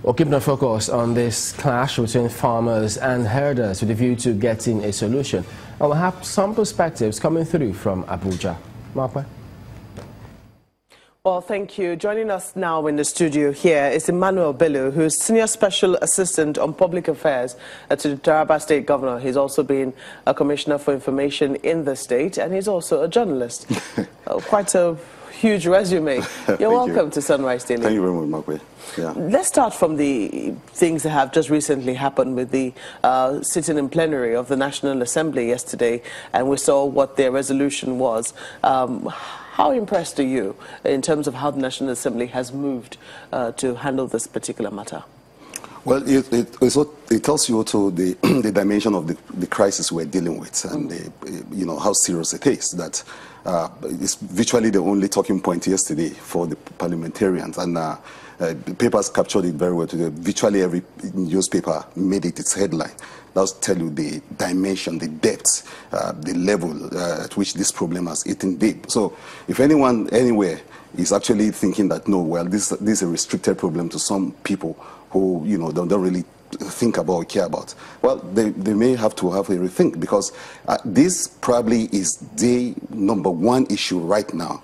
Well, keeping a focus on this clash between farmers and herders with a view to getting a solution. And we'll have some perspectives coming through from Abuja. Markwe? Well, thank you. Joining us now in the studio here is Emmanuel Bello, who is Senior Special Assistant on Public Affairs to the Taraba State Governor. He's also been a Commissioner for Information in the state, and he's also a journalist. Quite a huge resume. You're welcome to Sunrise Daily. Thank you very much, Markwe. Yeah. Let's start from the things that have just recently happened with the sitting in plenary of the National Assembly yesterday, and we saw what their resolution was. How impressed are you in terms of how the National Assembly has moved to handle this particular matter? Well, it tells you also the dimension of the crisis we're dealing with, and you know how serious it is. That it's virtually the only talking point yesterday for the parliamentarians, and the papers captured it very well today. Virtually every newspaper made it its headline. That'll tell you the dimension, the depth, the level at which this problem has eaten deep. So if anyone anywhere is actually thinking that, no, well, this is a restricted problem to some people who, you know, don't really think about or care about, well, they may have to have a rethink, because this probably is the #1 issue right now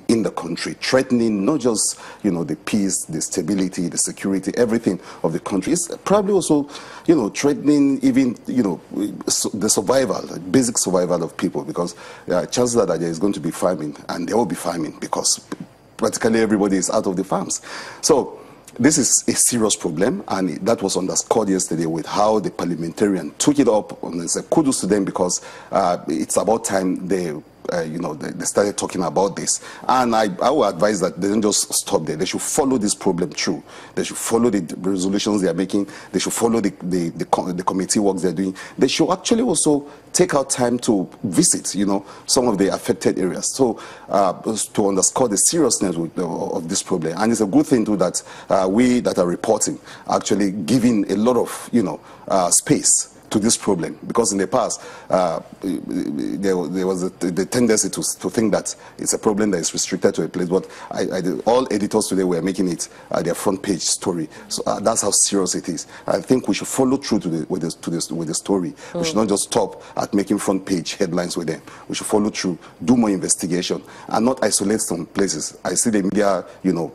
in the country, threatening not just, you know, the peace, the stability, the security, everything of the country. It's probably also, you know, threatening even, you know, the survival, basic survival of people, because chances are that there is going to be famine, and there will be famine because practically everybody is out of the farms. So this is a serious problem, and that was underscored yesterday with how the parliamentarian took it up, and said kudos to them, because it's about time they started talking about this. And I would advise that they don't just stop there. They should follow this problem through. They should follow the resolutions they are making. They should follow the committee works they're doing. They should actually also take out time to visit, you know, some of the affected areas, so to underscore the seriousness of this problem. And it's a good thing too that we that are reporting actually giving a lot of, you know, space to this problem, because in the past there was the tendency to think that it's a problem that is restricted to a place. But all editors today were making it their front page story. So that's how serious it is. I think we should follow through with the story. We should not just stop at making front page headlines with them. We should follow through, do more investigation, and not isolate some places. I see the media, you know,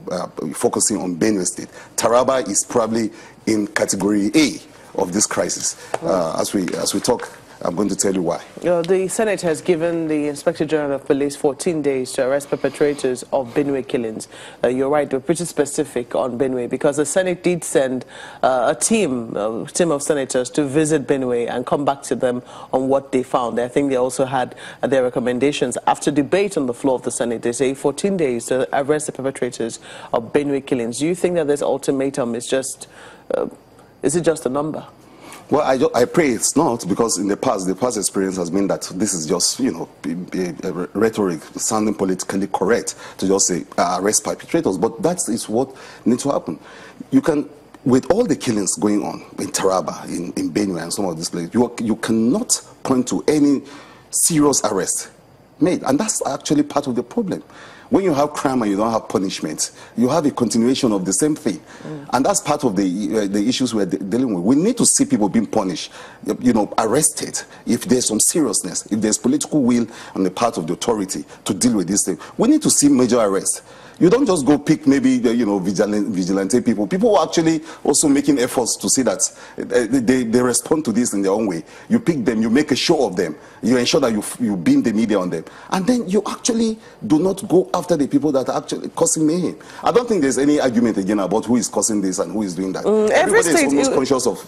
focusing on Benue State. Taraba is probably in category A of this crisis. As we talk, I'm going to tell you why. The Senate has given the Inspector General of Police 14 days to arrest perpetrators of Benue killings. You're right, we're pretty specific on Benue, because the Senate did send a team of senators to visit Benue and come back to them on what they found. I think they also had their recommendations. After debate on the floor of the Senate, they say 14 days to arrest the perpetrators of Benue killings. Do you think that this ultimatum is just... is it just a number? Well, I pray it's not, because in the past experience has been that this is just, you know, a rhetoric, sounding politically correct to just say arrest perpetrators. But that is what needs to happen. You can, with all the killings going on in Taraba, in Benue, and some of these places, you cannot point to any serious arrest made, and that's actually part of the problem. When you have crime and you don't have punishment, you have a continuation of the same thing. And that's part of the issues we're dealing with. We need to see people being punished, you know, arrested, if there's some seriousness, if there's political will on the part of the authority to deal with this thing. We need to see major arrests. You don't just go pick maybe, you know, vigilante people. People who are actually also making efforts to see that they respond to this in their own way. You pick them, you make a show of them, you ensure that you beam the media on them, and then you actually do not go after the people that are actually causing mayhem. I don't think there's any argument again about who is causing this and who is doing that. Everybody is almost conscious of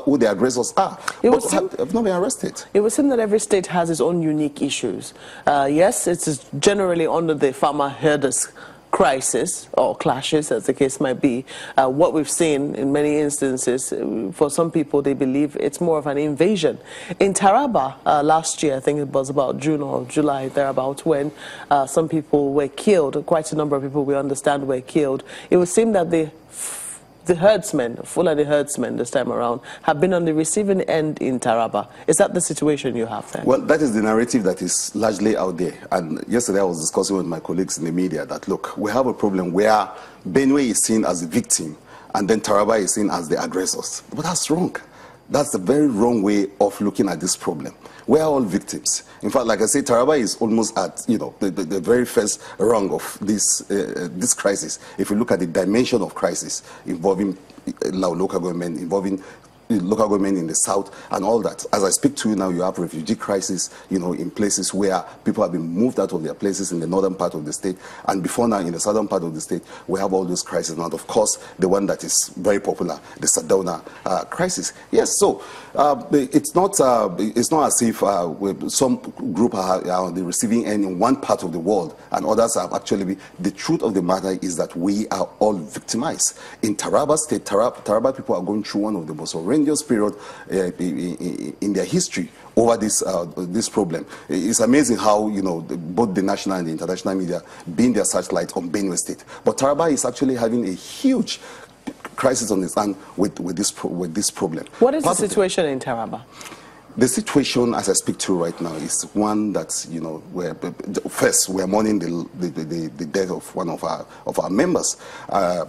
who the aggressors are, but have not been arrested. It would seem that every state has its own unique issues. Yes, it's generally under the farmer-herders crisis or clashes, as the case might be. What we've seen in many instances, for some people, they believe it's more of an invasion. In Taraba last year, I think it was about June or July, thereabouts, when some people were killed, quite a number of people we understand were killed. It would seem that the herdsmen, Fulani herdsmen this time around, have been on the receiving end in Taraba. Is that the situation you have there? Well, that is the narrative that is largely out there. And yesterday I was discussing with my colleagues in the media that, look, we have a problem where Benue is seen as a victim and then Taraba is seen as the aggressors. But that's wrong. That's the very wrong way of looking at this problem. We are all victims. In fact, like I say, Taraba is almost at the very first rung of this crisis. If you look at the dimension of crisis involving local government, involving local government in the south and all that. As I speak to you now, you have refugee crisis, in places where people have been moved out of their places in the northern part of the state. And before now, in the southern part of the state, we have all those crises. And of course, the one that is very popular, the Sardauna crisis. Yes, so it's not as if some group are on the receiving end in one part of the world and others are actually. The truth of the matter is that we are all victimized. In Taraba State, Taraba people are going through one of the most horrendous period in their history over this problem. It's amazing how both the national and the international media being their searchlight on Benue State, but Taraba is actually having a huge crisis on its hand with this problem. What is the situation in Taraba? The situation, as I speak to you right now, is one that where first we are mourning the death of one of our members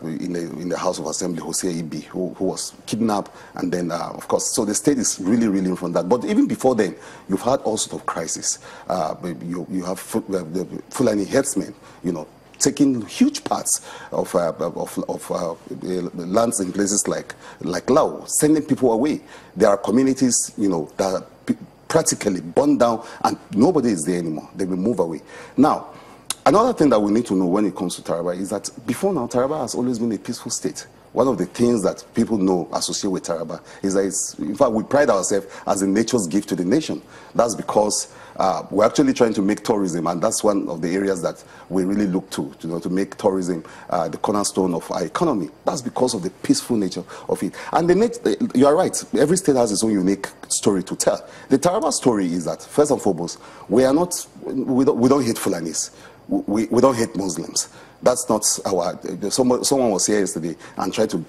in the House of Assembly, Jose Aide, who was kidnapped, and then of course, so the state is really in front of that. But even before then, you've had all sorts of crises. You have the Fulani herdsmen, taking huge parts of lands in places like Lao, sending people away. There are communities, that are practically burned down, and nobody is there anymore. They will move away. Now, another thing that we need to know when it comes to Taraba is that before now, Taraba has always been a peaceful state. One of the things that people know associated with Taraba is that in fact, we pride ourselves as a nature's gift to the nation. That's because we're actually trying to make tourism, and that's one of the areas that we really look to make tourism the cornerstone of our economy. That's because of the peaceful nature of it. And you are right, every state has its own unique story to tell. The Taraba story is that, first and foremost, we don't hate Fulanis. We don't hate Muslims. That's not our. Someone was here yesterday and tried to,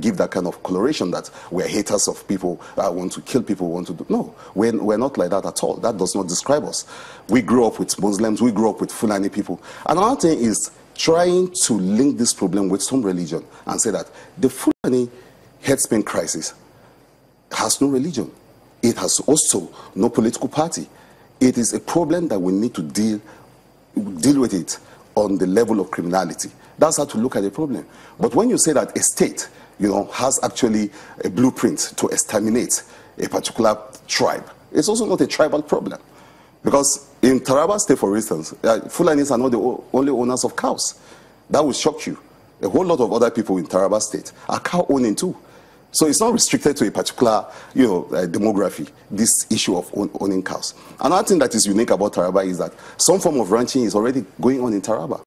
give that kind of coloration that we're haters of people, want to kill people, want to do. No, we're not like that at all. That does not describe us. We grew up with Muslims. We grew up with Fulani people. Another thing is trying to link this problem with some religion and say that the Fulani herdsmen crisis has no religion. It has also no political party. It is a problem that we need to deal with it on the level of criminality. That's how to look at the problem. But when you say that a state, has actually a blueprint to exterminate a particular tribe, it's also not a tribal problem. Because in Taraba State, for instance, Fulanis are not the only owners of cows. That will shock you. A whole lot of other people in Taraba State are cow owning too. So it's not restricted to a particular, demography, this issue of owning cows. Another thing that is unique about Taraba is that some form of ranching is already going on in Taraba.